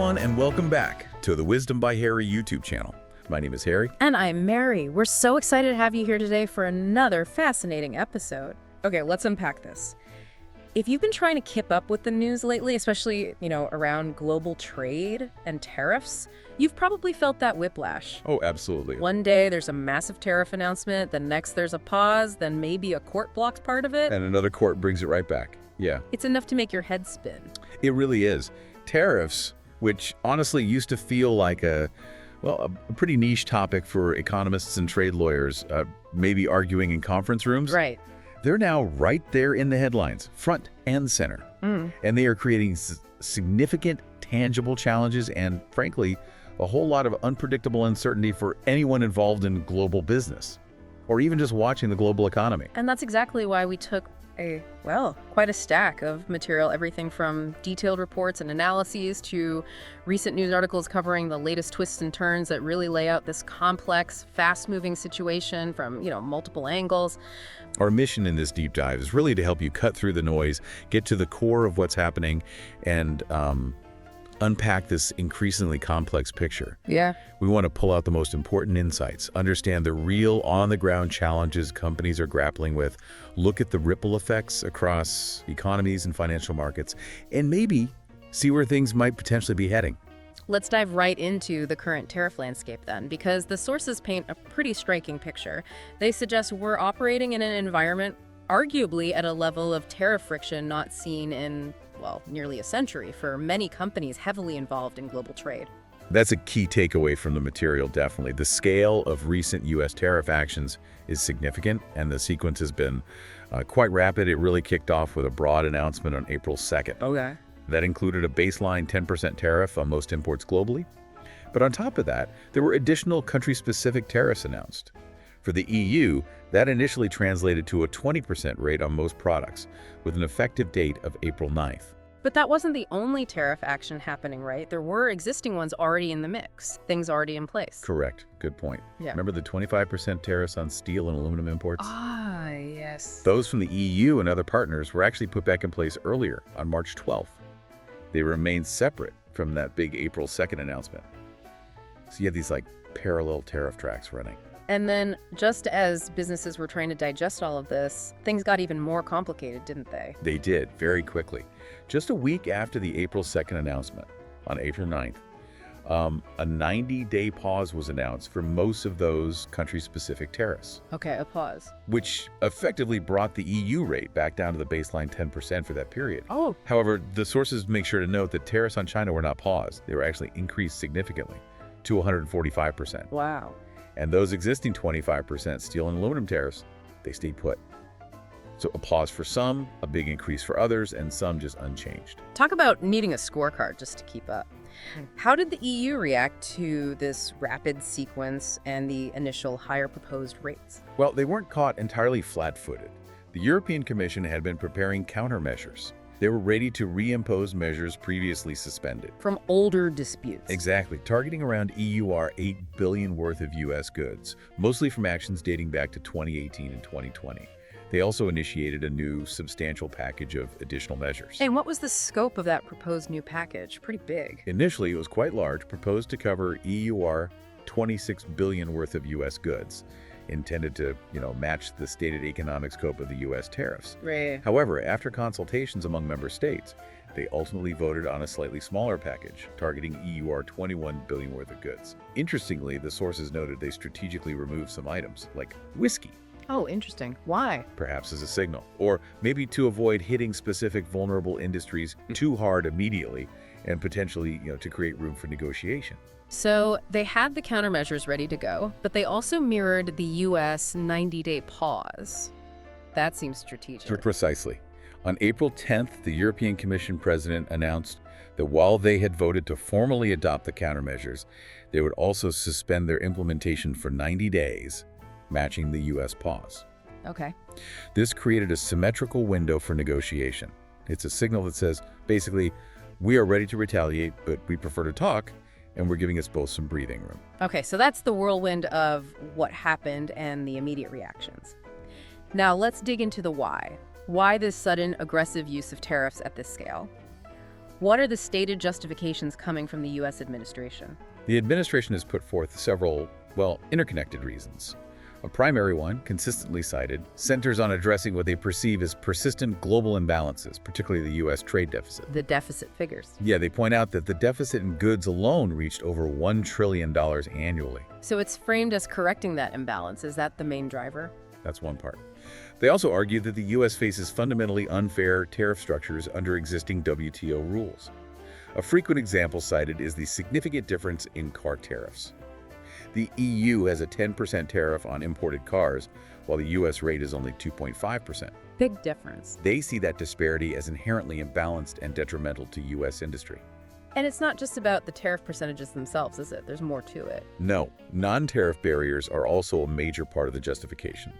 everyone, and welcome back to the Wisdom by Harry YouTube channel. My name is Harry. And I'm Mary. We're so excited to have you here today for another fascinating episode. Okay, let's unpack this. If you've been trying to keep up with the news lately, especially, around global trade and tariffs, you've probably felt that whiplash. Oh, absolutely. One day there's a massive tariff announcement, the next there's a pause, then maybe a court blocks part of it. And another court brings it right back. Yeah. It's enough to make your head spin. It really is. Tariffs, which honestly used to feel like a pretty niche topic for economists and trade lawyers, maybe arguing in conference rooms. Right. They're now right there in the headlines, front and center. And they are creating significant, tangible challenges and, frankly, a whole lot of unpredictable uncertainty for anyone involved in global business, or even just watching the global economy. And that's exactly why we took quite a stack of material, everything from detailed reports and analyses to recent news articles covering the latest twists and turns that really lay out this complex, fast-moving situation from, multiple angles. Our mission in this deep dive is really to help you cut through the noise, get to the core of what's happening, and unpack this increasingly complex picture. Yeah. We want to pull out the most important insights, understand the real on-the-ground challenges companies are grappling with, look at the ripple effects across economies and financial markets, and maybe see where things might potentially be heading. Let's dive right into the current tariff landscape then, because the sources paint a pretty striking picture. They suggest we're operating in an environment arguably at a level of tariff friction not seen in nearly a century for many companies heavily involved in global trade. That's a key takeaway from the material, definitely. The scale of recent U.S. tariff actions is significant, and the sequence has been quite rapid. It really kicked off with a broad announcement on April 2nd. Okay. That included a baseline 10% tariff on most imports globally. But on top of that, there were additional country-specific tariffs announced. For the EU, that initially translated to a 20% rate on most products, with an effective date of April 9th. But that wasn't the only tariff action happening, right? There were existing ones already in the mix, things already in place. Correct. Good point. Yeah. Remember the 25% tariffs on steel and aluminum imports? Ah, yes. Those from the EU and other partners were actually put back in place earlier, on March 12th. They remain separate from that big April 2nd announcement. So you have these parallel tariff tracks running. And then, just as businesses were trying to digest all of this, things got even more complicated, didn't they? They did, very quickly. Just a week after the April 2nd announcement, on April 9th, a 90-day pause was announced for most of those country-specific tariffs. Okay, a pause. Which effectively brought the EU rate back down to the baseline 10% for that period. Oh. However, the sources make sure to note that tariffs on China were not paused. They were actually increased significantly to 145%. Wow. And those existing 25% steel and aluminum tariffs, they stayed put. So a pause for some, a big increase for others, and some just unchanged. Talk about needing a scorecard just to keep up. How did the EU react to this rapid sequence and the initial higher proposed rates? Well, they weren't caught entirely flat-footed. The European Commission had been preparing countermeasures. They were ready to reimpose measures previously suspended. From older disputes. Exactly, targeting around EUR 8 billion worth of U.S. goods, mostly from actions dating back to 2018 and 2020. They also initiated a new, substantial package of additional measures. And what was the scope of that proposed new package? Pretty big. Initially, it was quite large, proposed to cover EUR 26 billion worth of U.S. goods, intended to, match the stated economic scope of the U.S. tariffs. Right. However, after consultations among member states, they ultimately voted on a slightly smaller package, targeting EUR 21 billion worth of goods. Interestingly, the sources noted they strategically removed some items, like whiskey. Oh, interesting. Why? Perhaps as a signal, or maybe to avoid hitting specific vulnerable industries too hard immediately, and potentially, to create room for negotiation. So they had the countermeasures ready to go, but they also mirrored the U.S. 90-day pause. That seems strategic. Precisely. On April 10th, the European Commission president announced that while they had voted to formally adopt the countermeasures, they would also suspend their implementation for 90 days, matching the U.S. pause. Okay. This created a symmetrical window for negotiation. It's a signal that says, basically, we are ready to retaliate, but we prefer to talk, and we're giving us both some breathing room. Okay, so that's the whirlwind of what happened and the immediate reactions. Now let's dig into the why. Why this sudden aggressive use of tariffs at this scale? What are the stated justifications coming from the U.S. administration? The administration has put forth several, interconnected reasons. A primary one, consistently cited, centers on addressing what they perceive as persistent global imbalances, particularly the U.S. trade deficit. The deficit figures. Yeah, they point out that the deficit in goods alone reached over $1 trillion annually. So it's framed as correcting that imbalance. Is that the main driver? That's one part. They also argue that the U.S. faces fundamentally unfair tariff structures under existing WTO rules. A frequent example cited is the significant difference in car tariffs. The EU has a 10% tariff on imported cars, while the U.S. rate is only 2.5%. Big difference. They see that disparity as inherently imbalanced and detrimental to U.S. industry. And it's not just about the tariff percentages themselves, is it? There's more to it. No, non-tariff barriers are also a major part of the justification.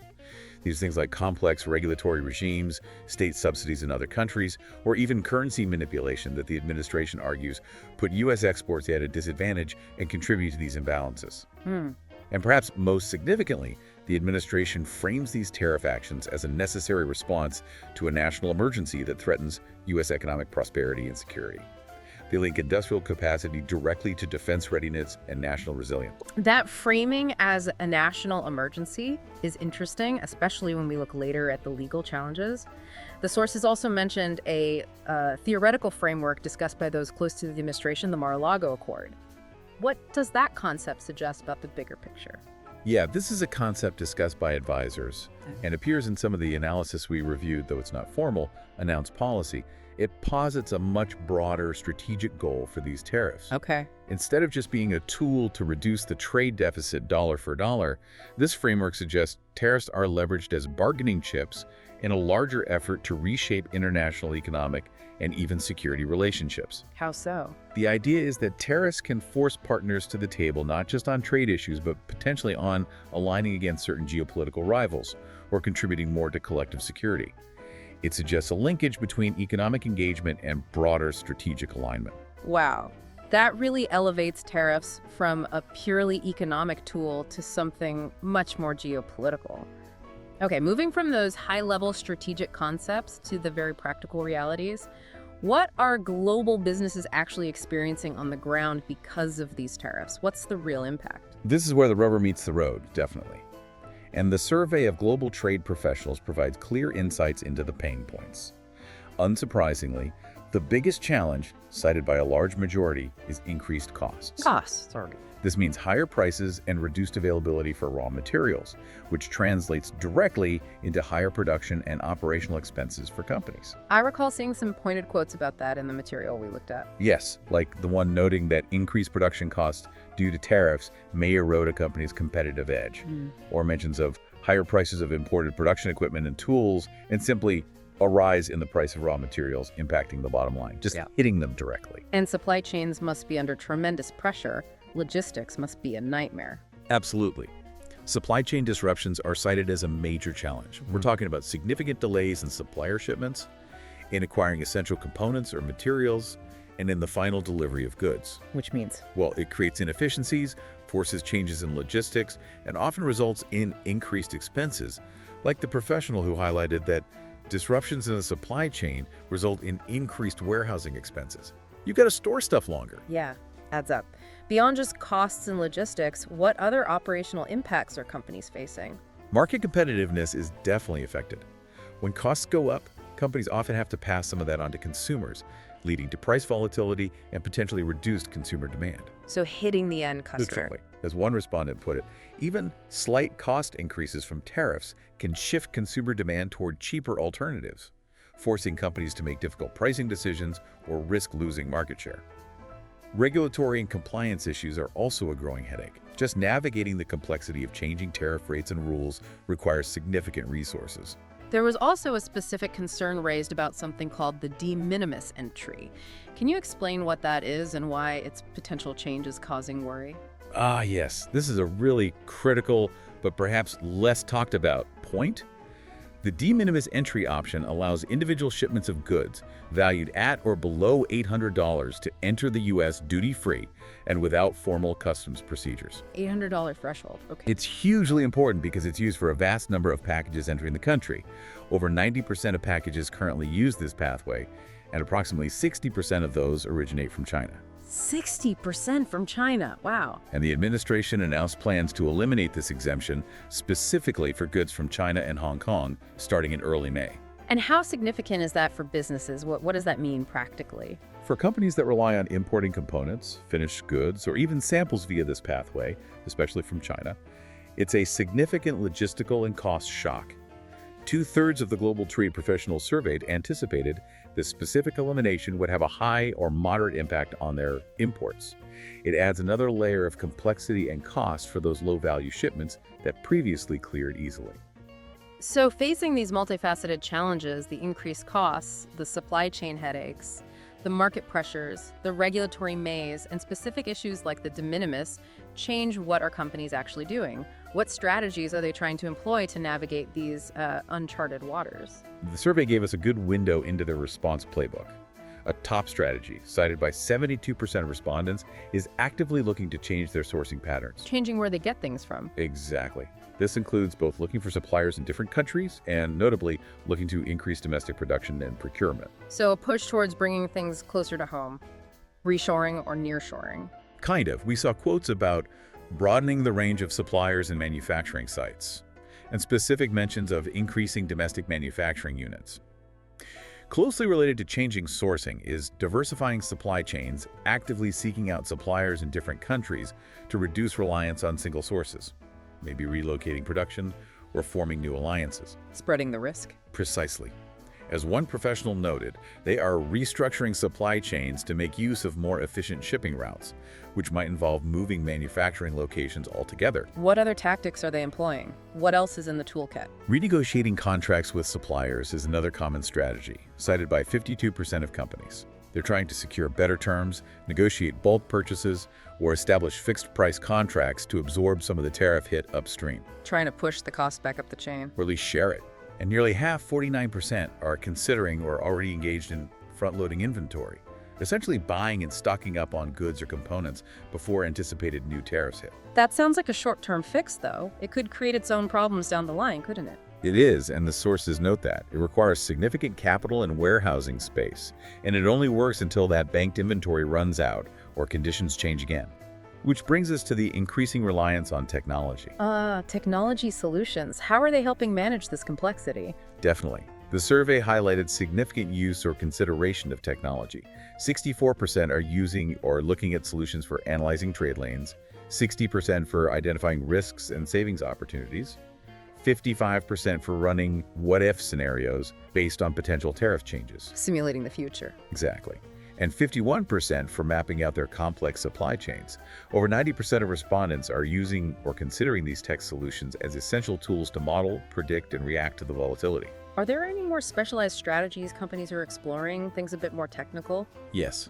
These things like complex regulatory regimes, state subsidies in other countries, or even currency manipulation that the administration argues put U.S. exports at a disadvantage and contribute to these imbalances. And perhaps most significantly, the administration frames these tariff actions as a necessary response to a national emergency that threatens U.S. economic prosperity and security. They link industrial capacity directly to defense readiness and national resilience. That framing as a national emergency is interesting, especially when we look later at the legal challenges. The sources also mentioned a theoretical framework discussed by those close to the administration, the Mar-a-Lago Accord. What does that concept suggest about the bigger picture? Yeah, this is a concept discussed by advisors and appears in some of the analysis we reviewed, though it's not formal, announced policy. It posits a much broader strategic goal for these tariffs. Okay. Instead of just being a tool to reduce the trade deficit dollar for dollar, this framework suggests tariffs are leveraged as bargaining chips in a larger effort to reshape international economic and even security relationships. How so? The idea is that tariffs can force partners to the table not just on trade issues, but potentially on aligning against certain geopolitical rivals or contributing more to collective security. It suggests a linkage between economic engagement and broader strategic alignment. Wow. That really elevates tariffs from a purely economic tool to something much more geopolitical. Okay, moving from those high-level strategic concepts to the very practical realities, what are global businesses actually experiencing on the ground because of these tariffs? What's the real impact? This is where the rubber meets the road, definitely. And the survey of global trade professionals provides clear insights into the pain points. Unsurprisingly, the biggest challenge, cited by a large majority, is increased costs. This means higher prices and reduced availability for raw materials, which translates directly into higher production and operational expenses for companies. I recall seeing some pointed quotes about that in the material we looked at. Yes, like the one noting that increased production costs due to tariffs may erode a company's competitive edge, or mentions of higher prices of imported production equipment and tools, and simply a rise in the price of raw materials impacting the bottom line, just hitting them directly. And supply chains must be under tremendous pressure. Logistics must be a nightmare. Absolutely. Supply chain disruptions are cited as a major challenge. We're talking about significant delays in supplier shipments, in acquiring essential components or materials, and in the final delivery of goods. Which means? Well, it creates inefficiencies, forces changes in logistics, and often results in increased expenses, like the professional who highlighted that disruptions in the supply chain result in increased warehousing expenses. You've got to store stuff longer. Yeah, adds up. Beyond just costs and logistics, what other operational impacts are companies facing? Market competitiveness is definitely affected. When costs go up, companies often have to pass some of that on to consumers, leading to price volatility and potentially reduced consumer demand. So hitting the end customer. Literally. As one respondent put it, even slight cost increases from tariffs can shift consumer demand toward cheaper alternatives, forcing companies to make difficult pricing decisions or risk losing market share. Regulatory and compliance issues are also a growing headache. Just navigating the complexity of changing tariff rates and rules requires significant resources. There was also a specific concern raised about something called the de minimis entry. Can you explain what that is and why its potential change is causing worry? Ah, yes. This is a really critical, but perhaps less talked about point. The de minimis entry option allows individual shipments of goods valued at or below $800 to enter the U.S. duty-free and without formal customs procedures. $800 threshold, okay. It's hugely important because it's used for a vast number of packages entering the country. Over 90% of packages currently use this pathway, and approximately 60% of those originate from China. 60% from China. Wow. And the administration announced plans to eliminate this exemption specifically for goods from China and Hong Kong starting in early May. And how significant is that for businesses? What does that mean practically? For companies that rely on importing components, finished goods, or even samples via this pathway, especially from China, it's a significant logistical and cost shock. 2/3 of the global trade professionals surveyed anticipated this specific elimination would have a high or moderate impact on their imports. It adds another layer of complexity and cost for those low-value shipments that previously cleared easily. So facing these multifaceted challenges, the increased costs, the supply chain headaches, the market pressures, the regulatory maze, and specific issues like the de minimis change what are companies actually doing? What strategies are they trying to employ to navigate these uncharted waters? The survey gave us a good window into their response playbook. A top strategy, cited by 72% of respondents, is actively looking to change their sourcing patterns. Changing where they get things from. Exactly. This includes both looking for suppliers in different countries and, notably, looking to increase domestic production and procurement. So a push towards bringing things closer to home, reshoring or nearshoring. Kind of. We saw quotes about broadening the range of suppliers and manufacturing sites, and specific mentions of increasing domestic manufacturing units. Closely related to changing sourcing is diversifying supply chains, actively seeking out suppliers in different countries to reduce reliance on single sources, maybe relocating production or forming new alliances. Spreading the risk. Precisely. As one professional noted, they are restructuring supply chains to make use of more efficient shipping routes, which might involve moving manufacturing locations altogether. What other tactics are they employing? What else is in the toolkit? Renegotiating contracts with suppliers is another common strategy, cited by 52% of companies. They're trying to secure better terms, negotiate bulk purchases, or establish fixed-price contracts to absorb some of the tariff hit upstream. Trying to push the cost back up the chain. Or at least share it. And nearly half, 49%, are considering or already engaged in front-loading inventory, essentially buying and stocking up on goods or components before anticipated new tariffs hit. That sounds like a short-term fix, though. It could create its own problems down the line, couldn't it? It is, and the sources note that. It requires significant capital and warehousing space, and it only works until that banked inventory runs out or conditions change again. Which brings us to the increasing reliance on technology. Technology solutions. How are they helping manage this complexity? Definitely. The survey highlighted significant use or consideration of technology. 64% are using or looking at solutions for analyzing trade lanes, 60% for identifying risks and savings opportunities, 55% for running what-if scenarios based on potential tariff changes. Simulating the future. Exactly. And 51% for mapping out their complex supply chains. Over 90% of respondents are using or considering these tech solutions as essential tools to model, predict, and react to the volatility. Are there any more specialized strategies companies are exploring, things a bit more technical? Yes.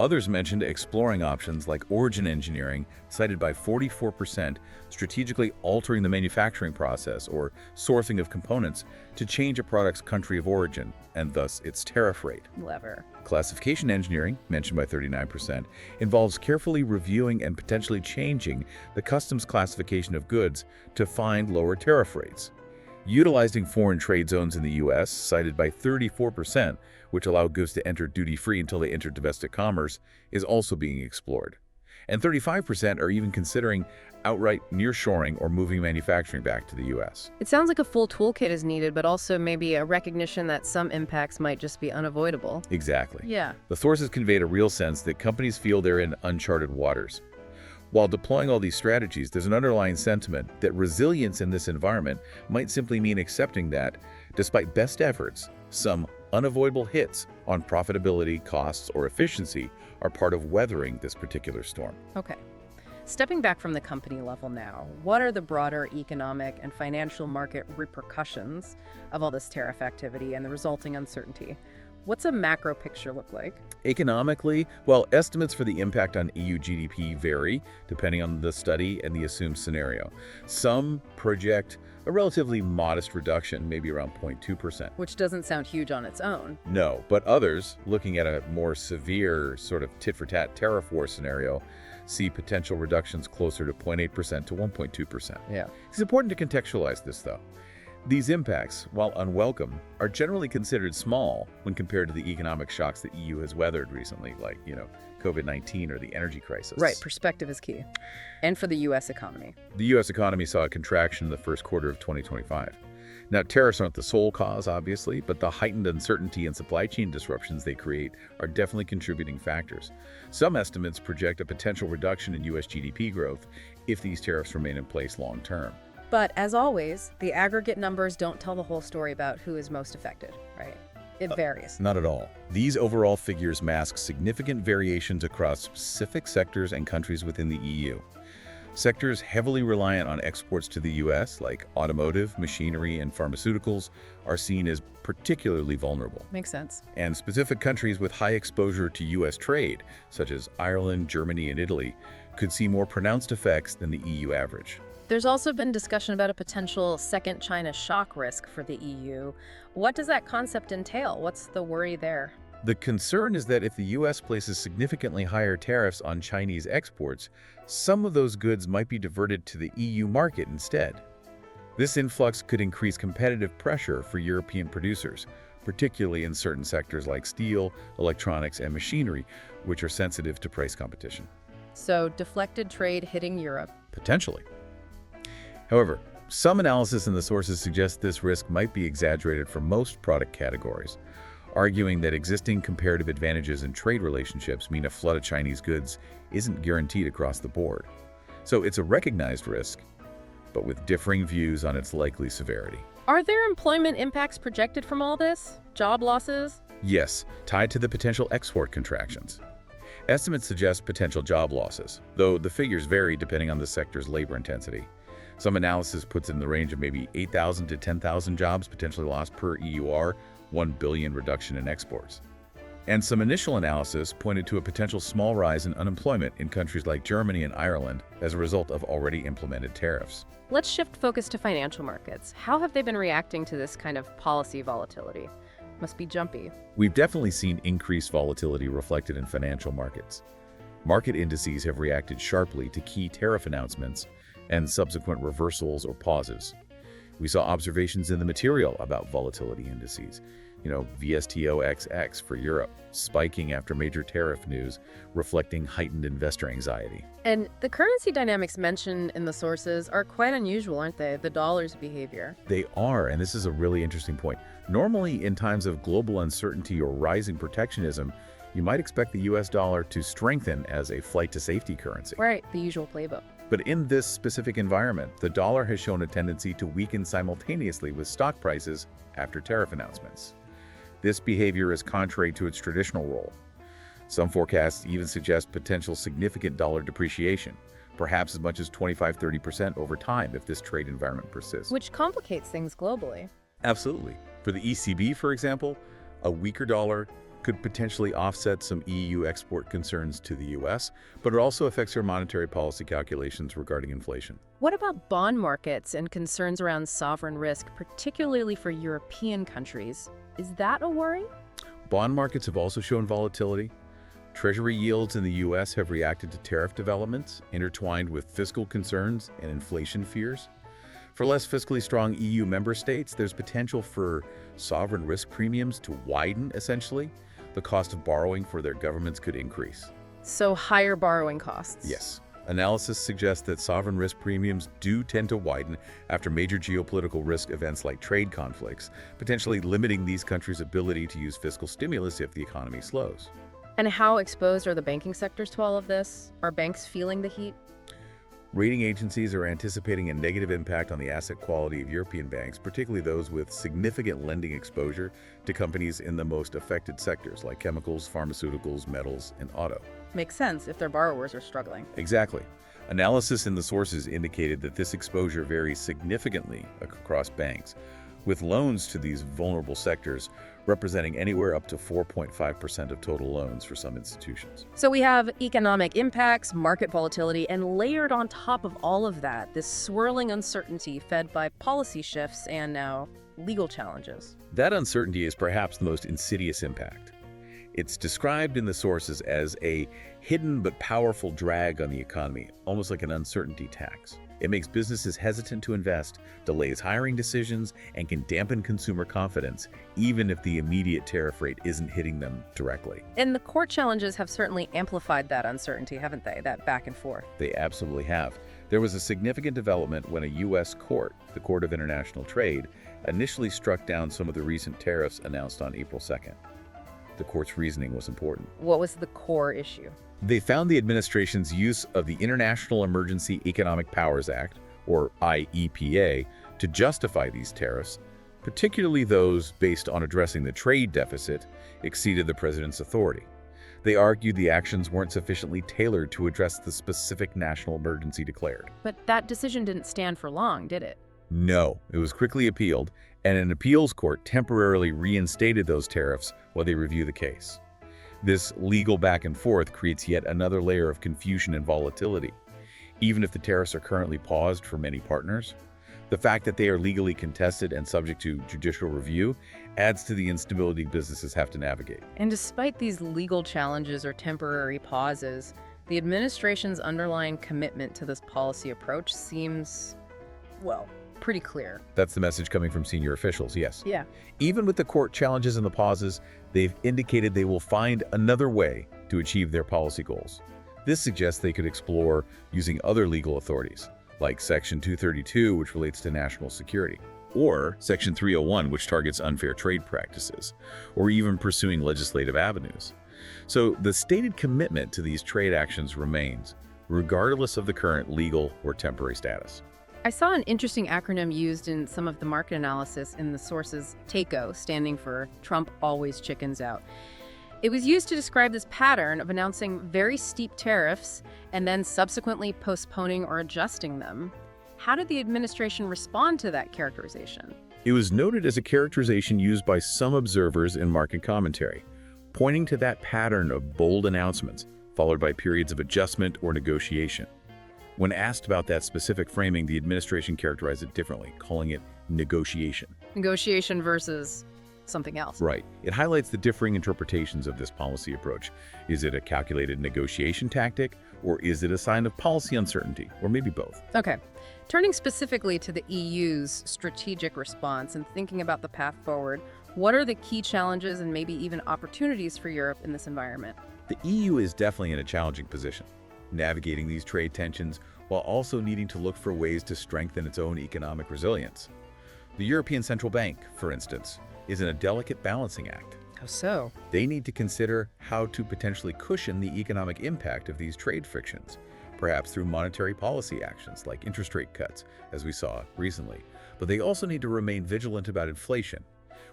Others mentioned exploring options like origin engineering, cited by 44%, strategically altering the manufacturing process or sourcing of components to change a product's country of origin, and thus its tariff rate. Clever. Classification engineering, mentioned by 39%, involves carefully reviewing and potentially changing the customs classification of goods to find lower tariff rates. Utilizing foreign trade zones in the U.S., cited by 34%, which allow goods to enter duty-free until they enter domestic commerce, is also being explored. And 35% are even considering outright nearshoring or moving manufacturing back to the U.S. It sounds like a full toolkit is needed, but also maybe a recognition that some impacts might just be unavoidable. Exactly. Yeah. The sources conveyed a real sense that companies feel they're in uncharted waters. While deploying all these strategies, there's an underlying sentiment that resilience in this environment might simply mean accepting that, despite best efforts, some unavoidable hits on profitability, costs, or efficiency are part of weathering this particular storm. Okay. Stepping back from the company level now, what are the broader economic and financial market repercussions of all this tariff activity and the resulting uncertainty? What's a macro picture look like? Economically, well, estimates for the impact on EU GDP vary depending on the study and the assumed scenario. Some project a relatively modest reduction, maybe around 0.2%. Which doesn't sound huge on its own. No, but others, looking at a more severe sort of tit-for-tat tariff war scenario, see potential reductions closer to 0.8% to 1.2%. Yeah. It's important to contextualize this, though. These impacts, while unwelcome, are generally considered small when compared to the economic shocks the EU has weathered recently, like, COVID-19 or the energy crisis. Right, perspective is key. And for the U.S. economy. The U.S. economy saw a contraction in the first quarter of 2025. Now, tariffs aren't the sole cause, obviously, but the heightened uncertainty and supply chain disruptions they create are definitely contributing factors. Some estimates project a potential reduction in U.S. GDP growth if these tariffs remain in place long term. But as always, the aggregate numbers don't tell the whole story about who is most affected, right? It varies. Not at all. These overall figures mask significant variations across specific sectors and countries within the EU. Sectors heavily reliant on exports to the U.S., like automotive, machinery, and pharmaceuticals, are seen as particularly vulnerable. Makes sense. And specific countries with high exposure to U.S. trade, such as Ireland, Germany, and Italy, could see more pronounced effects than the EU average. There's also been discussion about a potential second China shock risk for the EU. What does that concept entail? What's the worry there? The concern is that if the U.S. places significantly higher tariffs on Chinese exports, some of those goods might be diverted to the EU market instead. This influx could increase competitive pressure for European producers, particularly in certain sectors like steel, electronics, and machinery, which are sensitive to price competition. So, deflected trade hitting Europe. Potentially. However, some analysis in the sources suggests this risk might be exaggerated for most product categories, arguing that existing comparative advantages in trade relationships mean a flood of Chinese goods isn't guaranteed across the board. So it's a recognized risk, but with differing views on its likely severity. Are there employment impacts projected from all this? Job losses? Yes, tied to the potential export contractions. Estimates suggest potential job losses, though the figures vary depending on the sector's labor intensity. Some analysis puts it in the range of maybe 8,000 to 10,000 jobs potentially lost per EUR, 1 billion reduction in exports. And some initial analysis pointed to a potential small rise in unemployment in countries like Germany and Ireland as a result of already implemented tariffs. Let's shift focus to financial markets. How have they been reacting to this kind of policy volatility? Must be jumpy. We've definitely seen increased volatility reflected in financial markets. Market indices have reacted sharply to key tariff announcements and subsequent reversals or pauses. We saw observations in the material about volatility indices, VSTOXX for Europe, spiking after major tariff news, reflecting heightened investor anxiety. And the currency dynamics mentioned in the sources are quite unusual, aren't they? The dollar's behavior. They are, and this is a really interesting point. Normally, in times of global uncertainty or rising protectionism, you might expect the US dollar to strengthen as a flight to safety currency. Right, the usual playbook. But in this specific environment, the dollar has shown a tendency to weaken simultaneously with stock prices after tariff announcements. This behavior is contrary to its traditional role. Some forecasts even suggest potential significant dollar depreciation, perhaps as much as 25–30% over time if this trade environment persists. Which complicates things globally. Absolutely. For the ECB, for example, a weaker dollar could potentially offset some EU export concerns to the US, but it also affects our monetary policy calculations regarding inflation. What about bond markets and concerns around sovereign risk, particularly for European countries? Is that a worry? Bond markets have also shown volatility. Treasury yields in the US have reacted to tariff developments, intertwined with fiscal concerns and inflation fears. For less fiscally strong EU member states, there's potential for sovereign risk premiums to widen, essentially. The cost of borrowing for their governments could increase. So higher borrowing costs. Yes. Analysis suggests that sovereign risk premiums do tend to widen after major geopolitical risk events like trade conflicts, potentially limiting these countries' ability to use fiscal stimulus if the economy slows. And how exposed are the banking sectors to all of this? Are banks feeling the heat? Rating agencies are anticipating a negative impact on the asset quality of European banks, particularly those with significant lending exposure to companies in the most affected sectors like chemicals, pharmaceuticals, metals, and auto. Makes sense if their borrowers are struggling. Exactly. Analysis in the sources indicated that this exposure varies significantly across banks, with loans to these vulnerable sectors representing anywhere up to 4.5% of total loans for some institutions. So we have economic impacts, market volatility, and layered on top of all of that, this swirling uncertainty fed by policy shifts and now legal challenges. That uncertainty is perhaps the most insidious impact. It's described in the sources as a hidden but powerful drag on the economy, almost like an uncertainty tax. It makes businesses hesitant to invest, delays hiring decisions, and can dampen consumer confidence, even if the immediate tariff rate isn't hitting them directly. And the court challenges have certainly amplified that uncertainty, haven't they? That back and forth. They absolutely have. There was a significant development when a U.S. court, the Court of International Trade, initially struck down some of the recent tariffs announced on April 2nd. The court's reasoning was important. What was the core issue? They found the administration's use of the International Emergency Economic Powers Act, or IEPA, to justify these tariffs, particularly those based on addressing the trade deficit, exceeded the president's authority. They argued the actions weren't sufficiently tailored to address the specific national emergency declared. But that decision didn't stand for long, did it? No, it was quickly appealed, and an appeals court temporarily reinstated those tariffs while they review the case. This legal back and forth creates yet another layer of confusion and volatility. Even if the tariffs are currently paused for many partners, the fact that they are legally contested and subject to judicial review adds to the instability businesses have to navigate. And despite these legal challenges or temporary pauses, the administration's underlying commitment to this policy approach seems, well, pretty clear. That's the message coming from senior officials, yes. Yeah. Even with the court challenges and the pauses, they've indicated they will find another way to achieve their policy goals. This suggests they could explore using other legal authorities, like Section 232, which relates to national security, or Section 301, which targets unfair trade practices, or even pursuing legislative avenues. So the stated commitment to these trade actions remains, regardless of the current legal or temporary status. I saw an interesting acronym used in some of the market analysis in the sources, TACO, standing for Trump Always Chickens Out. It was used to describe this pattern of announcing very steep tariffs and then subsequently postponing or adjusting them. How did the administration respond to that characterization? It was noted as a characterization used by some observers in market commentary, pointing to that pattern of bold announcements, followed by periods of adjustment or negotiation. When asked about that specific framing, the administration characterized it differently, calling it negotiation. Negotiation versus something else. Right. It highlights the differing interpretations of this policy approach. Is it a calculated negotiation tactic, or is it a sign of policy uncertainty, or maybe both? Okay. Turning specifically to the EU's strategic response and thinking about the path forward, what are the key challenges and maybe even opportunities for Europe in this environment? The EU is definitely in a challenging position, navigating these trade tensions while also needing to look for ways to strengthen its own economic resilience. The European Central Bank, for instance, is in a delicate balancing act. How so? They need to consider how to potentially cushion the economic impact of these trade frictions, perhaps through monetary policy actions like interest rate cuts, as we saw recently. But they also need to remain vigilant about inflation,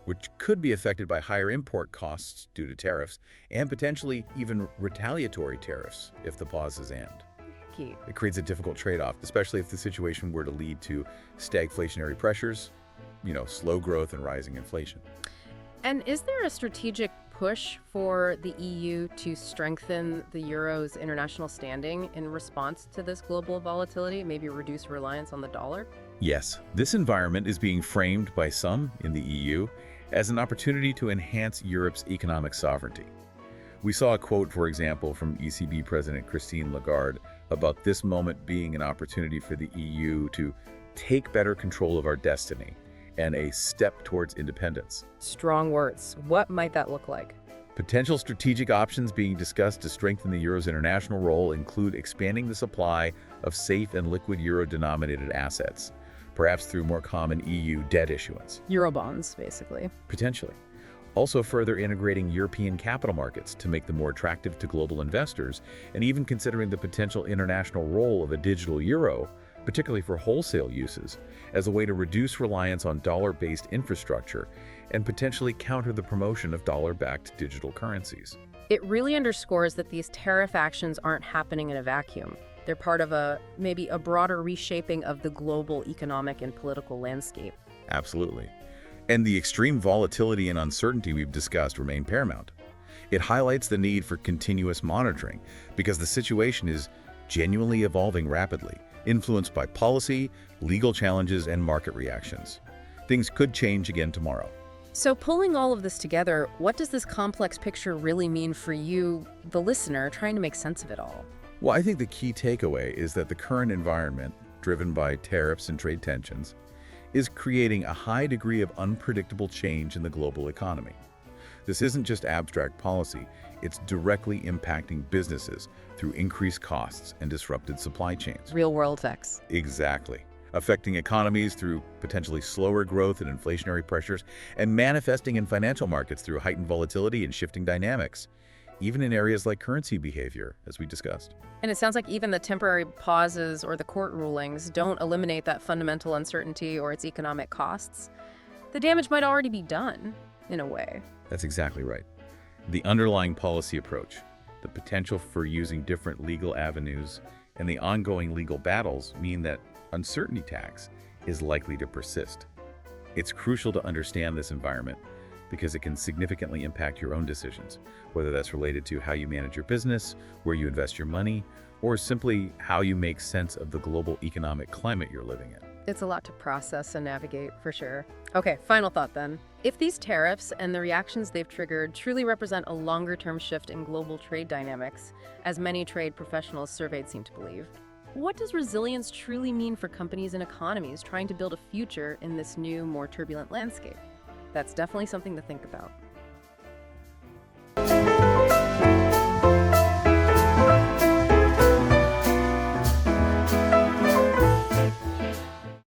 which could be affected by higher import costs due to tariffs, and potentially even retaliatory tariffs if the pauses end. Key. It creates a difficult trade-off, especially if the situation were to lead to stagflationary pressures, slow growth and rising inflation. And is there a strategic push for the EU to strengthen the euro's international standing in response to this global volatility, maybe reduce reliance on the dollar? Yes, this environment is being framed by some in the EU as an opportunity to enhance Europe's economic sovereignty. We saw a quote, for example, from ECB President Christine Lagarde about this moment being an opportunity for the EU to take better control of our destiny and a step towards independence. Strong words. What might that look like? Potential strategic options being discussed to strengthen the euro's international role include expanding the supply of safe and liquid euro-denominated assets, perhaps through more common EU debt issuance. Eurobonds, basically. Potentially. Also further integrating European capital markets to make them more attractive to global investors, and even considering the potential international role of a digital euro, particularly for wholesale uses, as a way to reduce reliance on dollar-based infrastructure and potentially counter the promotion of dollar-backed digital currencies. It really underscores that these tariff actions aren't happening in a vacuum. They're part of maybe a broader reshaping of the global economic and political landscape. Absolutely. And the extreme volatility and uncertainty we've discussed remain paramount. It highlights the need for continuous monitoring because the situation is genuinely evolving rapidly, influenced by policy, legal challenges, and market reactions. Things could change again tomorrow. So pulling all of this together, what does this complex picture really mean for you, the listener, trying to make sense of it all? Well, I think the key takeaway is that the current environment, driven by tariffs and trade tensions, is creating a high degree of unpredictable change in the global economy. This isn't just abstract policy, it's directly impacting businesses through increased costs and disrupted supply chains. Real-world effects. Exactly. Affecting economies through potentially slower growth and inflationary pressures, and manifesting in financial markets through heightened volatility and shifting dynamics, even in areas like currency behavior, as we discussed. And it sounds like even the temporary pauses or the court rulings don't eliminate that fundamental uncertainty or its economic costs. The damage might already be done, in a way. That's exactly right. The underlying policy approach, the potential for using different legal avenues, and the ongoing legal battles mean that uncertainty tax is likely to persist. It's crucial to understand this environment because it can significantly impact your own decisions, whether that's related to how you manage your business, where you invest your money, or simply how you make sense of the global economic climate you're living in. It's a lot to process and navigate, for sure. Okay, final thought then. If these tariffs and the reactions they've triggered truly represent a longer-term shift in global trade dynamics, as many trade professionals surveyed seem to believe, what does resilience truly mean for companies and economies trying to build a future in this new, more turbulent landscape? That's definitely something to think about.